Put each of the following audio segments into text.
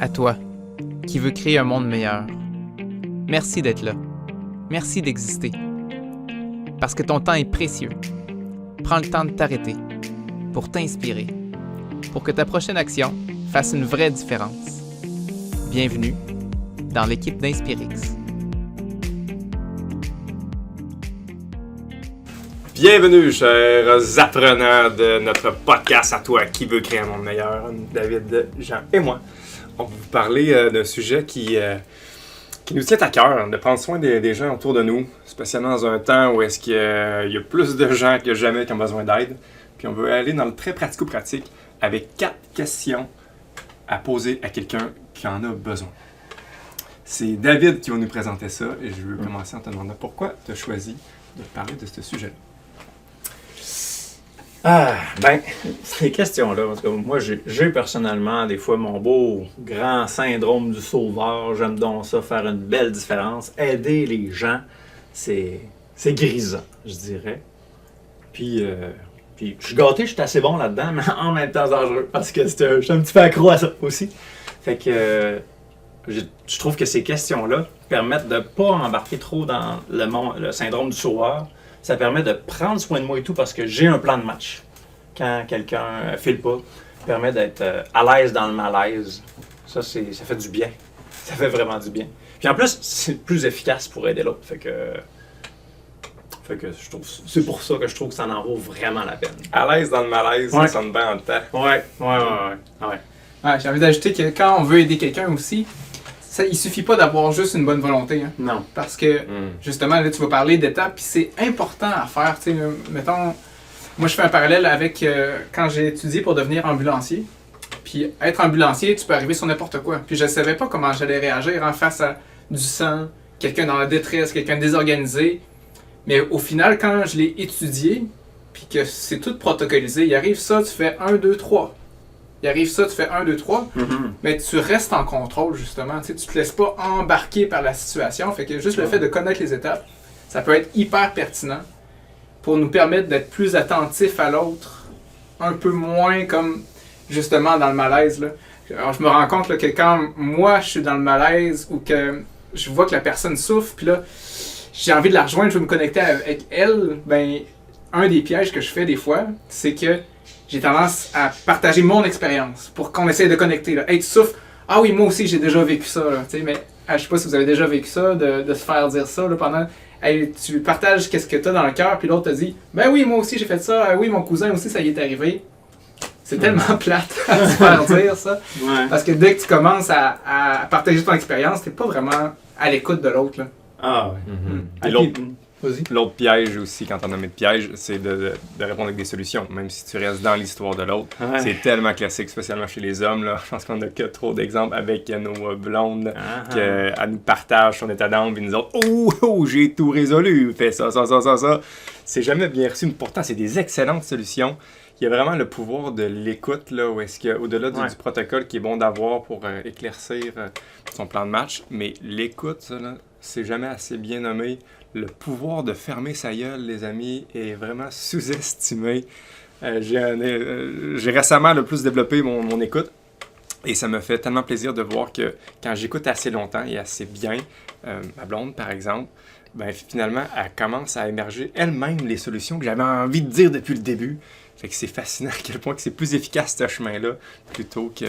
À toi, qui veux créer un monde meilleur. Merci d'être là. Merci d'exister. Parce que ton temps est précieux. Prends le temps de t'arrêter pour t'inspirer, pour que ta prochaine action fasse une vraie différence. Bienvenue dans l'équipe d'Inspirix. Bienvenue, chers apprenants de notre podcast À toi qui veut créer un monde meilleur. David, Jean et moi, on va vous parler d'un sujet qui nous tient à cœur, de prendre soin des gens autour de nous, spécialement dans un temps où est-ce qu'il y a plus de gens que jamais qui ont besoin d'aide. Puis on veut aller dans le très pratico-pratique avec 4 questions à poser à quelqu'un qui en a besoin. C'est David qui va nous présenter ça et je veux commencer en te demandant pourquoi tu as choisi de parler de ce sujet-là. Ces questions-là, parce que moi, j'ai personnellement, des fois, mon beau grand syndrome du sauveur. J'aime donc ça, faire une belle différence. Aider les gens, c'est grisant, je dirais. Puis je suis gâté, je suis assez bon là-dedans, mais en même temps dangereux, parce que je suis un petit peu accro à ça aussi. Fait que je trouve que ces questions-là permettent de ne pas embarquer trop dans le syndrome du sauveur. Ça permet de prendre soin de moi et tout parce que j'ai un plan de match. Quand quelqu'un file pas, ça permet d'être à l'aise dans le malaise. Ça fait du bien. Ça fait vraiment du bien. Puis en plus, c'est plus efficace pour aider l'autre. Fait que je trouve, c'est pour ça que je trouve que ça en vaut vraiment la peine. À l'aise dans le malaise, Ouais. ça sonne bien en le temps. Ouais. Ouais, j'ai envie d'ajouter que quand on veut aider quelqu'un aussi, il suffit pas d'avoir juste une bonne volonté. Hein. Non. Parce que, justement, là, tu vas parler d'étapes, puis c'est important à faire. Tu sais, mettons, moi, je fais un parallèle avec quand j'ai étudié pour devenir ambulancier. Puis, être ambulancier, tu peux arriver sur n'importe quoi. Puis, je savais pas comment j'allais réagir en face à du sang, quelqu'un dans la détresse, quelqu'un désorganisé. Mais au final, quand je l'ai étudié, puis que c'est tout protocolisé, il arrive ça, tu fais 1, 2, 3. Il arrive ça, tu fais 1, 2, 3, mais tu restes en contrôle, justement. Tu sais, tu te laisses pas embarquer par la situation. Fait que juste le fait de connaître les étapes, ça peut être hyper pertinent pour nous permettre d'être plus attentifs à l'autre, un peu moins comme, justement, dans le malaise. Là. Alors, je me rends compte là, que quand moi, je suis dans le malaise ou que je vois que la personne souffre, puis là, j'ai envie de la rejoindre, je veux me connecter avec elle, ben, un des pièges que je fais des fois, c'est que j'ai tendance à partager mon expérience pour qu'on essaye de connecter. Là. Hey, tu souffres? Ah oui, moi aussi, j'ai déjà vécu ça. Là. Mais je sais pas si vous avez déjà vécu ça, de se faire dire ça là, pendant... Hey, tu partages qu'est-ce que tu as dans le cœur, puis l'autre te dit « Ben oui, moi aussi, j'ai fait ça. Ah oui, mon cousin aussi, ça y est arrivé. » C'est tellement plate à se faire dire ça. Ouais. Parce que dès que tu commences à partager ton expérience, t'es pas vraiment à l'écoute de l'autre. Là. Ah ouais. Et Vas-y. l'autre piège aussi, quand on nomme de piège, c'est de répondre avec des solutions, même si tu restes dans l'histoire de l'autre. Ouais. C'est tellement classique, spécialement chez les hommes. Là. Je pense qu'on a que trop d'exemples avec nos blondes qu'elles nous partagent son état d'âme et nous autres « Oh, j'ai tout résolu, fais ça. » C'est jamais bien reçu, mais pourtant, c'est des excellentes solutions. Il y a vraiment le pouvoir de l'écoute, là, où est-ce qu'au-delà du protocole qui est bon d'avoir pour éclaircir son plan de match, mais l'écoute, ça, là, c'est jamais assez bien nommé. Le pouvoir de fermer sa gueule, les amis, est vraiment sous-estimé. J'ai récemment le plus développé mon écoute et ça me fait tellement plaisir de voir que quand j'écoute assez longtemps et assez bien, ma blonde par exemple, ben, finalement, elle commence à émerger elle-même les solutions que j'avais envie de dire depuis le début. Fait que c'est fascinant à quel point que c'est plus efficace ce chemin-là plutôt que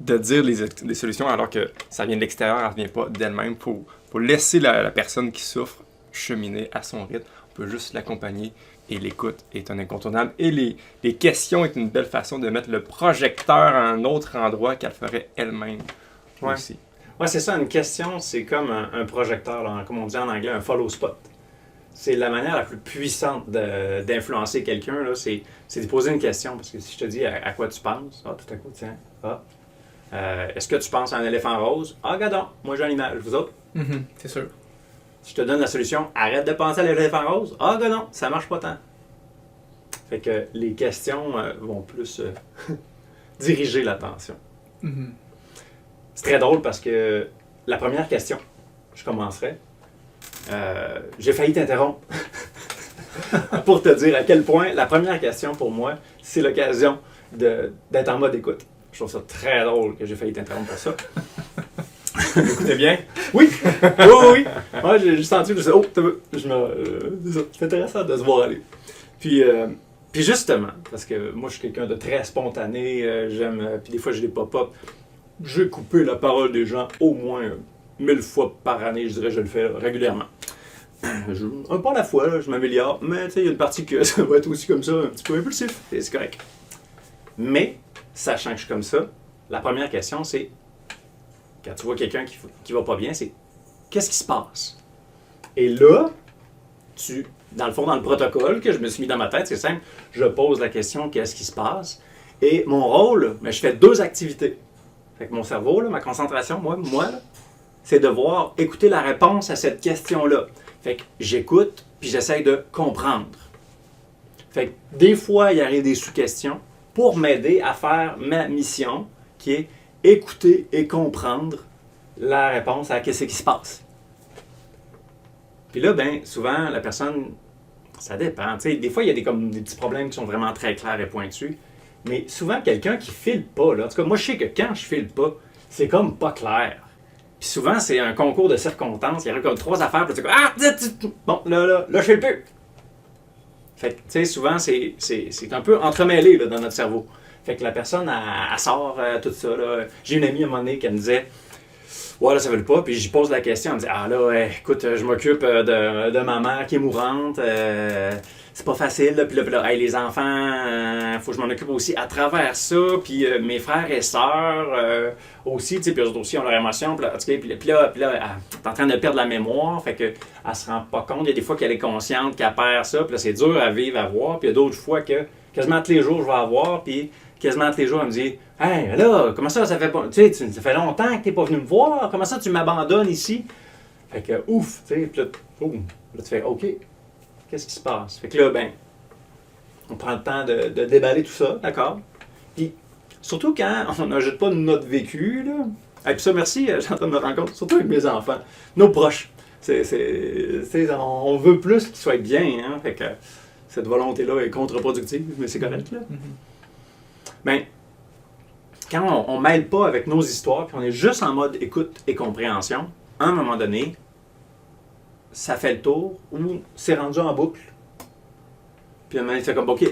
de dire les solutions alors que ça vient de l'extérieur, elle ne vient pas d'elle-même. Faut laisser la personne qui souffre cheminer à son rythme. On peut juste l'accompagner et l'écoute est un incontournable. Et les questions est une belle façon de mettre le projecteur à un autre endroit qu'elle ferait elle-même aussi. Ouais, c'est ça, une question, c'est comme un projecteur, là, comme on dit en anglais, un follow spot. C'est la manière la plus puissante d'influencer quelqu'un, là, c'est de poser une question. Parce que si je te dis à quoi tu penses, tout à coup, tiens, est-ce que tu penses à un éléphant rose? Ah, regardons, moi j'ai une image, vous autres? C'est sûr. Si je te donne la solution, arrête de penser à l'éléphant rose. Ah, non, ça marche pas tant. Fait que les questions vont plus diriger l'attention. C'est très drôle parce que la première question, je commencerai. J'ai failli t'interrompre pour te dire à quel point la première question pour moi, c'est l'occasion d'être en mode écoute. Je trouve ça très drôle que j'ai failli t'interrompre pour ça. Écoutez bien. Oui! Oui! Ouais, j'ai juste senti, je me suis dit, c'est intéressant de se voir aller. Puis justement, parce que moi, je suis quelqu'un de très spontané, puis des fois, j'ai des pop-up. J'ai coupé la parole des gens au moins 1000 fois par année, je dirais, je le fais régulièrement. Un pas à la fois, là, je m'améliore, mais il y a une partie que ça va être aussi comme ça, un petit peu impulsif, et c'est correct. Mais, sachant que je suis comme ça, la première question, c'est, quand tu vois quelqu'un qui va pas bien, c'est, qu'est-ce qui se passe? Et là, dans le fond, dans le protocole que je me suis mis dans ma tête, c'est simple, je pose la question, qu'est-ce qui se passe? Et mon rôle, je fais 2 activités. Fait que mon cerveau, là, ma concentration, moi là, c'est de écouter la réponse à cette question-là. Fait que j'écoute, puis j'essaye de comprendre. Fait que des fois, il arrive des sous-questions pour m'aider à faire ma mission, qui est écouter et comprendre la réponse à qu'est-ce qui se passe. Puis là, souvent, la personne, ça dépend. T'sais, des fois, il y a des petits problèmes qui sont vraiment très clairs et pointus. Mais souvent, quelqu'un qui file pas, là, en tout cas, moi, je sais que quand je file pas, c'est comme pas clair. Puis souvent, c'est un concours de circonstances. Il y aurait comme 3 affaires, puis tu comme bon, là, je file plus. Fait que, tu sais, souvent, c'est un peu entremêlé là, dans notre cerveau. Fait que la personne, elle sort tout ça. Là. J'ai une amie à un moment donné qui me disait, ouais, là, ça veut pas. Puis j'y pose la question. Elle me dit, ah là, écoute, je m'occupe de ma mère qui est mourante. C'est pas facile. Là. Puis là, hey, les enfants, faut que je m'en occupe aussi à travers ça. Puis mes frères et sœurs aussi, tu sais, puis eux autres aussi ont leur émotion. Puis là, elle est en train de perdre la mémoire. Fait que elle se rend pas compte. Il y a des fois qu'elle est consciente qu'elle perd ça. Puis là, c'est dur à vivre, à voir. Puis il y a d'autres fois que quasiment tous les jours, je vais avoir. Puis quasiment tous les jours, elle me dit, hey, là, comment ça fait pas. Tu sais, ça fait longtemps que t'es pas venu me voir. Comment ça, tu m'abandonnes ici? Fait que, ouf, tu sais, puis là, tu fais, OK. Qu'est-ce qui se passe? Fait que là, on prend le temps de déballer tout ça, d'accord? Puis, surtout quand on n'ajoute pas notre vécu, là. Et puis ça, merci, j'entends me rendre compte, surtout avec mes enfants, nos proches. On veut plus qu'ils soient bien, hein? Fait que cette volonté-là est contre-productive, mais c'est correct, là. Quand on ne mêle pas avec nos histoires, puis on est juste en mode écoute et compréhension, à un moment donné, ça fait le tour ou c'est rendu en boucle. Puis à un moment donné, c'est comme, OK,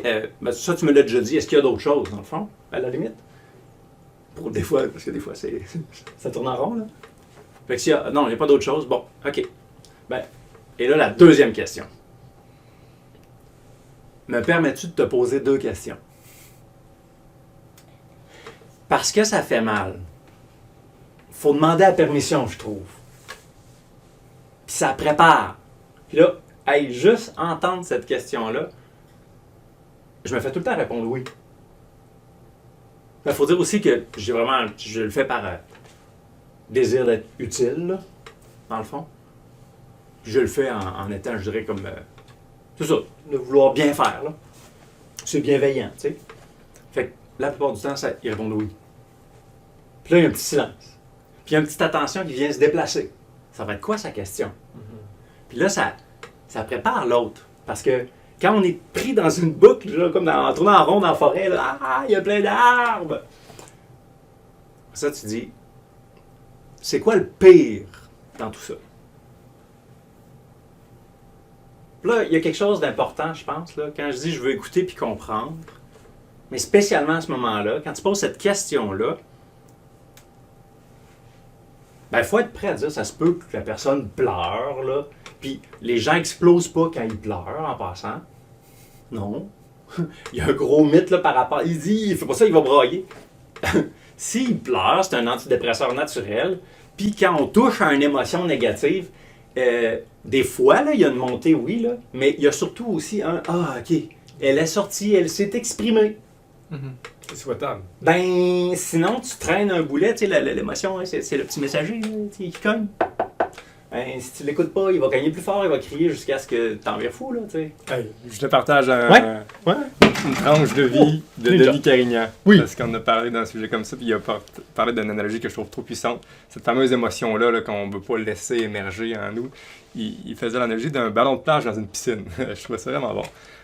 ça tu me l'as déjà dit, est-ce qu'il y a d'autres choses, dans le fond, à la limite? Pour des fois, parce que des fois, ça tourne en rond, là. Fait que s'il y a, non, il n'y a pas d'autre chose, bon, OK. Et là, la deuxième question. Me permets-tu de te poser 2 questions? Parce que ça fait mal. Faut demander la permission, je trouve. Puis ça prépare. Puis là, juste entendre cette question-là, je me fais tout le temps répondre oui. Il faut dire aussi que je le fais par désir d'être utile, là, dans le fond. Je le fais en étant, je dirais, comme... c'est ça, de vouloir bien faire, là. C'est bienveillant, tu sais. Fait que la plupart du temps, ils répondent oui. Puis là, il y a un petit silence. Puis il y a une petite attention qui vient se déplacer. Ça va être quoi sa question? Puis là, ça prépare l'autre. Parce que quand on est pris dans une boucle, là, comme en tournant en rond dans la forêt, là, il y a plein d'arbres. Ça, tu dis, c'est quoi le pire dans tout ça? Puis là, il y a quelque chose d'important, je pense, là, quand je dis je veux écouter puis comprendre, mais spécialement à ce moment-là, quand tu poses cette question-là, il faut être prêt à dire, ça se peut que la personne pleure, là, puis les gens n'explosent pas quand ils pleurent, en passant. Non. Il y a un gros mythe là, par rapport... Il dit, il fait pas ça, il va brailler. S'il pleure, c'est un antidépresseur naturel, puis quand on touche à une émotion négative, des fois, là, il y a une montée, oui, là, mais il y a surtout aussi un « Ah, OK, elle est sortie, elle s'est exprimée. » C'est souhaitable. Sinon, tu traînes un boulet, tu sais, l'émotion, hein, c'est le petit messager là, qui cogne. Si tu l'écoutes pas, il va gagner plus fort, il va crier jusqu'à ce que tu en vires fou, là, tu sais. Hey, je te partage une tranche de vie de Déjà. Denis Carignan. Oui. Parce qu'on a parlé d'un sujet comme ça, puis il a parlé d'une analogie que je trouve trop puissante. Cette fameuse émotion-là là, qu'on ne veut pas laisser émerger en nous. Il faisait l'analogie d'un ballon de plage dans une piscine. Je trouvais ça vraiment bon.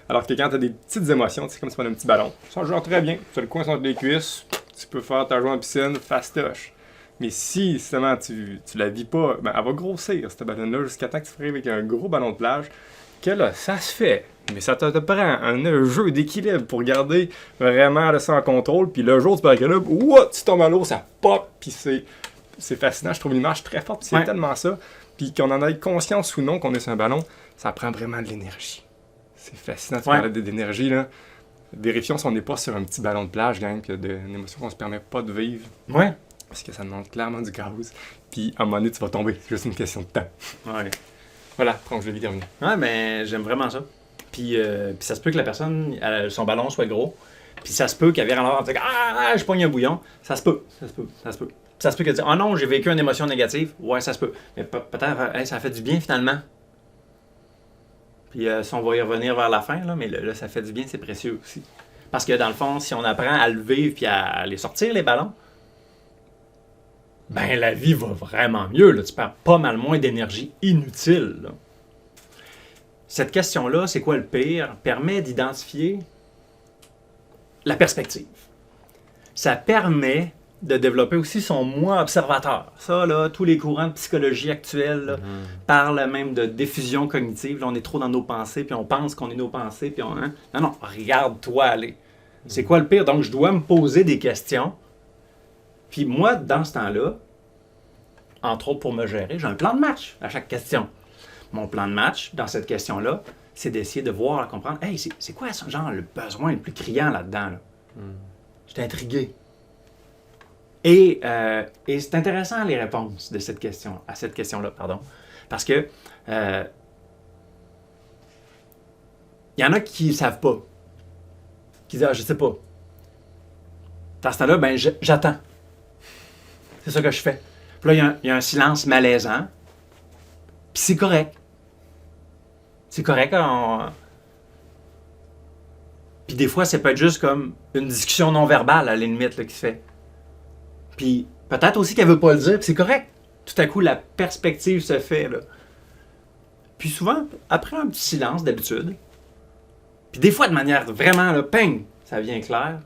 Alors que quand tu as des petites émotions, c'est comme si tu prenais un petit ballon. Ça joue très bien. Tu as le coin entre les cuisses, tu peux faire ta joie en piscine, fastoche. Mais si, justement, tu la vis pas, ben, elle va grossir, cette ballonne-là, jusqu'à temps que tu arrives avec un gros ballon de plage, que là, ça se fait. Mais ça te prend un jeu d'équilibre pour garder vraiment ça en contrôle. Puis le jour où tu perds l'équilibre, tu tombes à l'eau, ça pop, puis c'est fascinant. Je trouve l'image très forte, puis c'est tellement ça. Puis qu'on en ait conscience ou non qu'on est sur un ballon, ça prend vraiment de l'énergie. C'est fascinant, tu parlais d'énergie, là. Vérifions si on n'est pas sur un petit ballon de plage, gang, puis une émotion qu'on se permet pas de vivre. Ouais. Parce que ça demande clairement du gaz. Puis à un moment donné, tu vas tomber. C'est juste une question de temps. Ouais. Voilà, donc je vais vite terminer. Ouais, mais j'aime vraiment ça. Puis ça se peut que la personne, son ballon soit gros. Puis ça se peut qu'elle vienne en dire ah, je pogne un bouillon. Ça se peut. Ça se peut qu'elle dise ah non, j'ai vécu une émotion négative. Ouais, ça se peut. Mais peut-être, hey, ça a fait du bien finalement. Puis si on va y revenir vers la fin, là, mais là, ça fait du bien, c'est précieux aussi. Parce que dans le fond, si on apprend à le vivre puis à les sortir, les ballons, ben la vie va vraiment mieux. Là. Tu perds pas mal moins d'énergie inutile. Là. Cette question-là, c'est quoi le pire, permet d'identifier la perspective. Ça permet de développer aussi son moi observateur. Ça, là, tous les courants de psychologie actuels là, parlent même de diffusion cognitive. Là, on est trop dans nos pensées, puis on pense qu'on est nos pensées, puis on... Hein? Non, regarde-toi aller. C'est quoi le pire? Donc, je dois me poser des questions. Puis moi, dans ce temps-là, entre autres pour me gérer, j'ai un plan de match à chaque question. Mon plan de match, dans cette question-là, c'est d'essayer de voir, de comprendre, hey, c'est quoi genre le besoin le plus criant là-dedans? Là? J'étais intrigué. Et c'est intéressant les réponses de cette question, à cette question-là, pardon. Parce que il y en a qui ne savent pas. Qui disent, je sais pas. Dans ce temps-là, ben, j'attends. C'est ça que je fais. Puis là, il y a un silence malaisant. Puis c'est correct. C'est correct. Puis des fois, ça peut être juste comme une discussion non verbale, à la limite, là, qui se fait. Puis peut-être aussi qu'elle veut pas le dire, puis c'est correct. Tout à coup, la perspective se fait, là. Puis souvent, après un petit silence d'habitude, puis des fois de manière vraiment, là, ping, ça vient clair.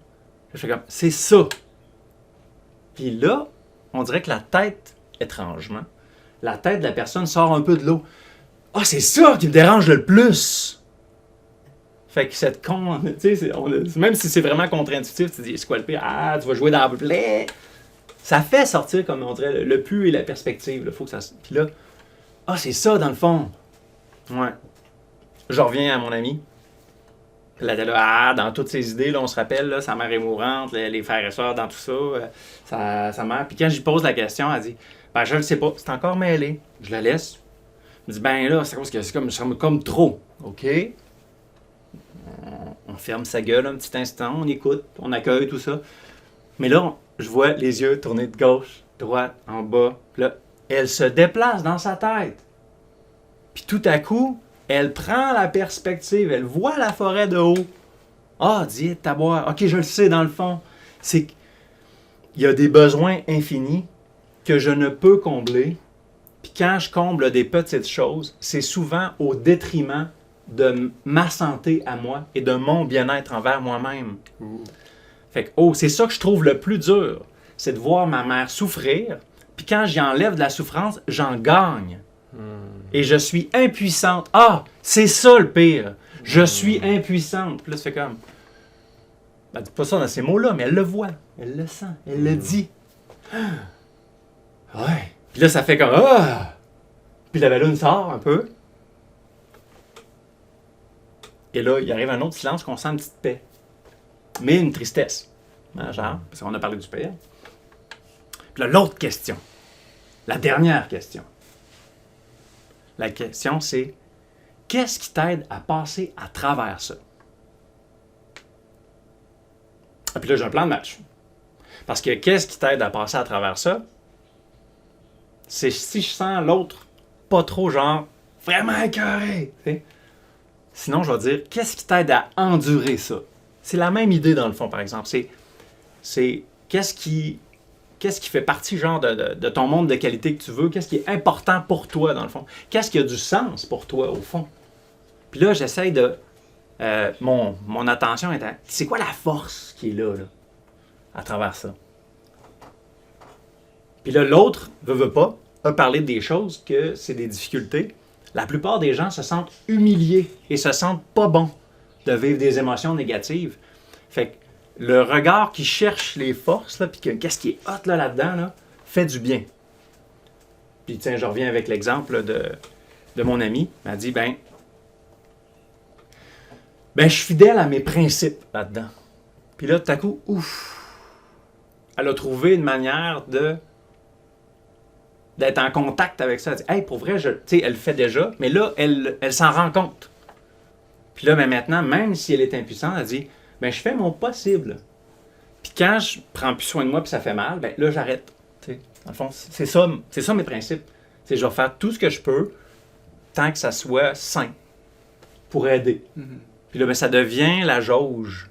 Je fais comme, c'est ça. Puis là, on dirait que la tête, étrangement, la tête de la personne sort un peu de l'eau. Ah, c'est ça qui me dérange le plus! Fait que cette con, tu sais, même si c'est vraiment contre-intuitif, tu te dis, c'est quoi le pire? Ah, tu vas jouer dans la plaie! Ça fait sortir, comme on dirait, le pu et la perspective. Là. Faut que ça... Puis là, ah, c'est ça, dans le fond. Ouais. Je reviens à mon ami. Puis là, dans toutes ces idées, là, on se rappelle, là, sa mère est mourante, les frères et sœurs, dans tout ça, sa mère. Puis quand j'y pose la question, elle dit, ben, je le sais pas, c'est encore mêlé. Je la laisse. Je dis, ben là, c'est parce que c'est comme trop. OK? On ferme sa gueule un petit instant, on écoute, on accueille tout ça. Mais là, je vois les yeux tourner de gauche, droite, en bas. Puis là, elle se déplace dans sa tête. Puis tout à coup, elle prend la perspective, elle voit la forêt de haut. Ah, dis taboire. OK, je le sais dans le fond. C'est qu'il y a des besoins infinis que je ne peux combler. Puis quand je comble des petites choses, c'est souvent au détriment de ma santé à moi et de mon bien-être envers moi-même. Fait que, c'est ça que je trouve le plus dur. C'est de voir ma mère souffrir. Puis quand j'y enlève de la souffrance, j'en gagne. Et je suis impuissante. Ah, c'est ça le pire. Je suis impuissante. Puis là, tu fais comme... Ben, dis pas ça dans ces mots-là, mais elle le voit. Elle le sent. Elle le dit. Ouais. Puis là, ça fait comme... Ah! Puis la ballonne sort un peu. Et là, il arrive un autre silence qu'on sent une petite paix. Mais une tristesse. Genre, parce qu'on a parlé du père. Puis là, l'autre question. La dernière question. La question, c'est qu'est-ce qui t'aide à passer à travers ça? Et puis là, j'ai un plan de match. Parce que qu'est-ce qui t'aide à passer à travers ça? C'est si je sens l'autre pas trop, genre, vraiment écœuré. T'sais? Sinon, je vais dire, qu'est-ce qui t'aide à endurer ça? C'est la même idée, dans le fond, par exemple. C'est qu'est-ce qui fait partie, genre, de ton monde de qualité que tu veux? Qu'est-ce qui est important pour toi, dans le fond? Qu'est-ce qui a du sens pour toi, au fond? Puis là, j'essaye de mon attention est à... C'est quoi la force qui est là, à travers ça? Puis là, l'autre, veut pas, a parlé des choses que c'est des difficultés. La plupart des gens se sentent humiliés et se sentent pas bons de vivre des émotions négatives. Fait que le regard qui cherche les forces, là, puis qu'est-ce qui est hot là-dedans, là, fait du bien. Puis tiens, je reviens avec l'exemple de mon ami. Il m'a dit, ben, je suis fidèle à mes principes là-dedans. Puis là, tout à coup, ouf, elle a trouvé une manière d'être en contact avec ça. Elle dit, hey, pour vrai, tu sais, elle le fait déjà, mais là, elle s'en rend compte. Puis là, mais maintenant, même si elle est impuissante, elle dit, ben, je fais mon possible. Puis quand je prends plus soin de moi puis ça fait mal, ben là, j'arrête. Tu sais, dans le fond, c'est ça mes principes. C'est je vais faire tout ce que je peux tant que ça soit sain pour aider. Mm-hmm. Puis là, ben, ça devient la jauge.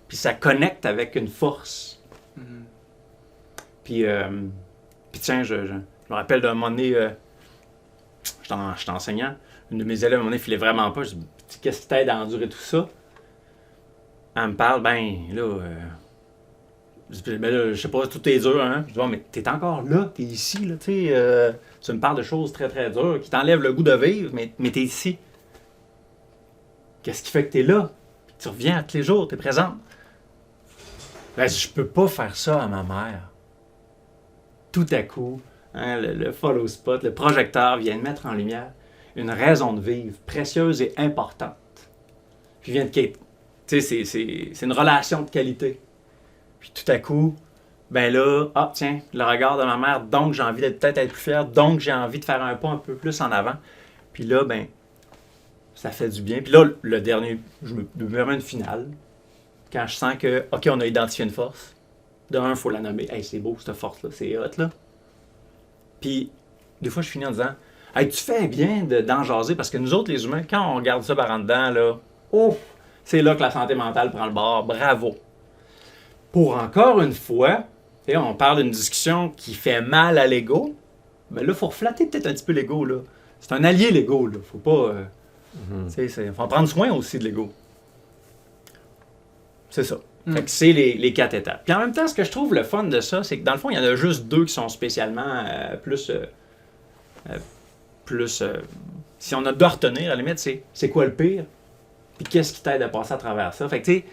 Puis ça connecte avec une force. Mm-hmm. Puis tiens, je me rappelle d'un moment donné, j'étais enseignant, une de mes élèves, à un moment donné, filait vraiment pas. Je dis, qu'est-ce qui t'aide à endurer tout ça? Elle me parle, je sais pas, tout est dur, hein? Je dis, mais t'es encore là, t'es ici, là, tu sais, tu me parles de choses très, très dures qui t'enlèvent le goût de vivre, mais t'es ici. Qu'est-ce qui fait que t'es là? Tu reviens tous les jours, t'es présente. Ben, je peux pas faire ça à ma mère. Tout à coup, hein, le follow spot, le projecteur vient de mettre en lumière une raison de vivre précieuse et importante. Puis vient de... Tu sais, c'est une relation de qualité. Puis tout à coup, ben là, tiens, le regard de ma mère, donc j'ai envie d'être peut-être plus fier, donc j'ai envie de faire un pas un peu plus en avant. Puis là, ben, ça fait du bien. Puis là, le dernier, je me mets une finale. Quand je sens que, OK, on a identifié une force. D'un, il faut la nommer. Hey, c'est beau, cette force-là, c'est hot, là. Puis, des fois, je finis en disant, hey, tu fais bien d'en jaser, parce que nous autres, les humains, quand on regarde ça par en dedans, là, c'est là que la santé mentale prend le bord. Bravo. Pour encore une fois, on parle d'une discussion qui fait mal à l'ego, ben là, il faut reflatter peut-être un petit peu l'ego, là. C'est un allié, l'ego, là. Faut pas... faut en prendre soin aussi de l'ego. C'est ça. Fait que c'est les 4 étapes. Puis en même temps, ce que je trouve le fun de ça, c'est que dans le fond, il y en a juste 2 qui sont spécialement plus... si on a deux à retenir, à la limite, c'est quoi le pire? Puis qu'est-ce qui t'aide à passer à travers ça? Fait que tu sais,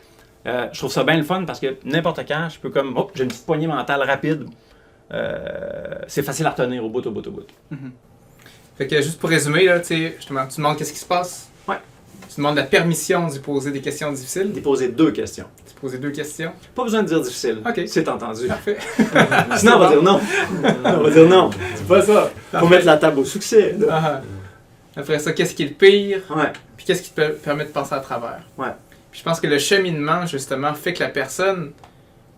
je trouve ça bien le fun parce que n'importe quand, je peux comme... j'ai une petite poignée mentale rapide. C'est facile à retenir au bout. Mm-hmm. Fait que juste pour résumer, là, tu sais, justement, tu demandes qu'est-ce qui se passe. Ouais. Tu demandes la permission d'y poser des questions difficiles. D'y poser 2 questions. Tu poses 2 questions. Pas besoin de dire difficile. OK. C'est entendu. Parfait. Sinon, on va dire non. On va dire non. C'est pas ça. Faut mettre la table au succès. Après ça, qu'est-ce qui est le pire? Ouais. Puis qu'est-ce qui te permet de passer à travers? Ouais. Puis je pense que le cheminement, justement, fait que la personne,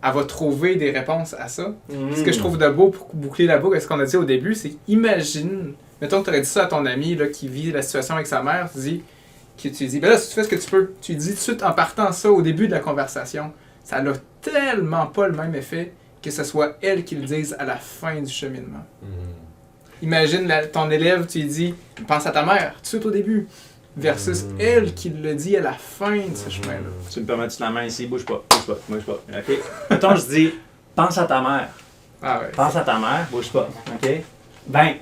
elle va trouver des réponses à ça. Ce que je trouve de beau pour boucler la boucle, ce qu'on a dit au début, c'est imagine, mettons que tu aurais dit ça à ton ami là, qui vit la situation avec sa mère, tu dis, ben là, si tu fais ce que tu peux, tu dis tout de suite en partant ça au début de la conversation, ça n'a tellement pas le même effet que ce soit elle qui le dise à la fin du cheminement. Imagine ton élève, tu lui dis, pense à ta mère, tout de suite au début, versus elle qui le dit à la fin de ce chemin-là. Tu me permets de la main ici, bouge pas. OK? Mettons, je dis, pense à ta mère. Ah ouais. Pense à ta mère, bouge pas. OK? Ben,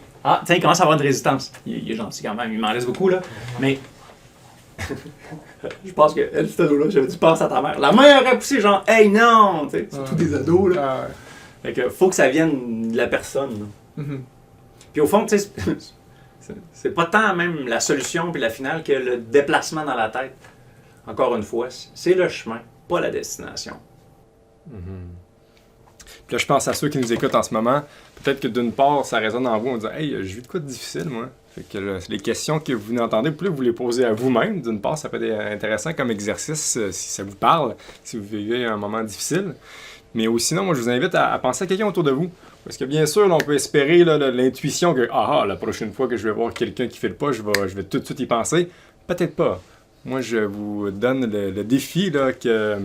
tiens, il commence à avoir une résistance. Il est gentil quand même, il m'en laisse beaucoup, là. Mais, je pense que cette ado-là, j'avais dit, pense à ta mère. La mère aurait poussé, genre, hey, non! C'est tous des ados, là. Ah ouais. Fait que, faut que ça vienne de la personne, là. Puis au fond, tu sais, c'est pas tant même la solution puis la finale que le déplacement dans la tête. Encore une fois, c'est le chemin, pas la destination. Puis là, je pense à ceux qui nous écoutent en ce moment. Peut-être que d'une part, ça résonne en vous. On dit, hey, j'ai vu de quoi de difficile, moi. Fait que là, les questions que vous entendez, vous pouvez vous les poser à vous-même. D'une part, ça peut être intéressant comme exercice si ça vous parle, si vous vivez un moment difficile. Mais aussi, sinon, moi, je vous invite à penser à quelqu'un autour de vous. Parce que bien sûr, là, on peut espérer l'intuition que la prochaine fois que je vais voir quelqu'un qui fait le pas, je vais tout de suite y penser. Peut-être pas. Moi, je vous donne le défi que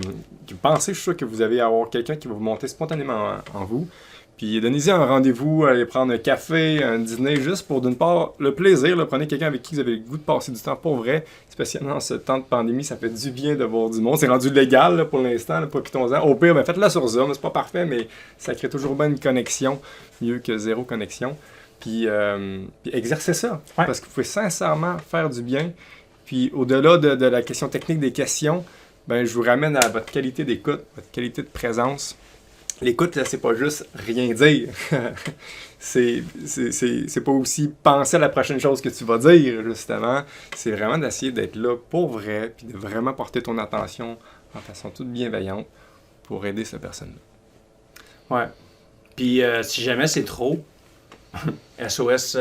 pensez, je suis sûr que vous allez avoir quelqu'un qui va vous monter spontanément en vous. Puis donnez-y un rendez-vous, allez prendre un café, un dîner, juste pour d'une part le plaisir. Là, prenez quelqu'un avec qui vous avez le goût de passer du temps pour vrai. Spécialement en ce temps de pandémie, ça fait du bien de voir du monde. C'est rendu légal là, pour l'instant, là, profitons-en. Au pire, faites-le sur Zoom, c'est pas parfait, mais ça crée toujours bien une connexion, mieux que zéro connexion. Puis exercez ça, parce que vous pouvez sincèrement faire du bien. Puis au-delà de la question technique des questions, ben, je vous ramène à votre qualité d'écoute, votre qualité de présence. L'écoute, là, c'est pas juste rien dire. c'est pas aussi penser à la prochaine chose que tu vas dire, justement. C'est vraiment d'essayer d'être là pour vrai, puis de vraiment porter ton attention en façon toute bienveillante pour aider cette personne-là. Ouais. Puis si jamais c'est trop, SOS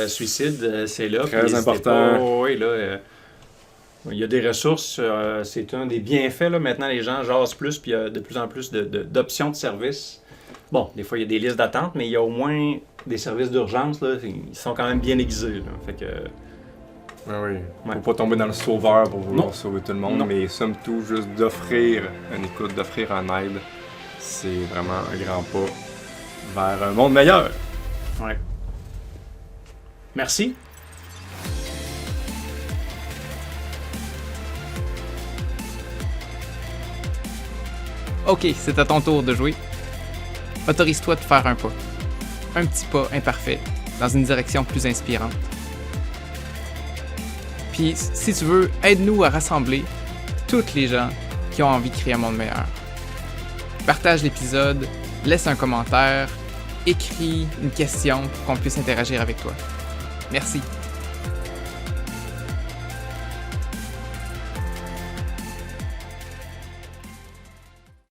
Suicide, c'est là. Très important. Oui, là... il y a des ressources, c'est un des bienfaits. Là. Maintenant, les gens jasent plus, puis il y a de plus en plus d'options de services. Bon, des fois, il y a des listes d'attente, mais il y a au moins des services d'urgence. Là, ils sont quand même bien aiguisés. Là. Fait que... Oui. Faut pas tomber dans le sauveur pour vouloir sauver tout le monde, Non. mais somme toute, juste d'offrir une écoute, d'offrir un aide, c'est vraiment un grand pas vers un monde meilleur. Ouais. Merci. Ok, c'est à ton tour de jouer. Autorise-toi de faire un pas. Un petit pas imparfait, dans une direction plus inspirante. Puis, si tu veux, aide-nous à rassembler toutes les gens qui ont envie de créer un monde meilleur. Partage l'épisode, laisse un commentaire, écris une question pour qu'on puisse interagir avec toi. Merci.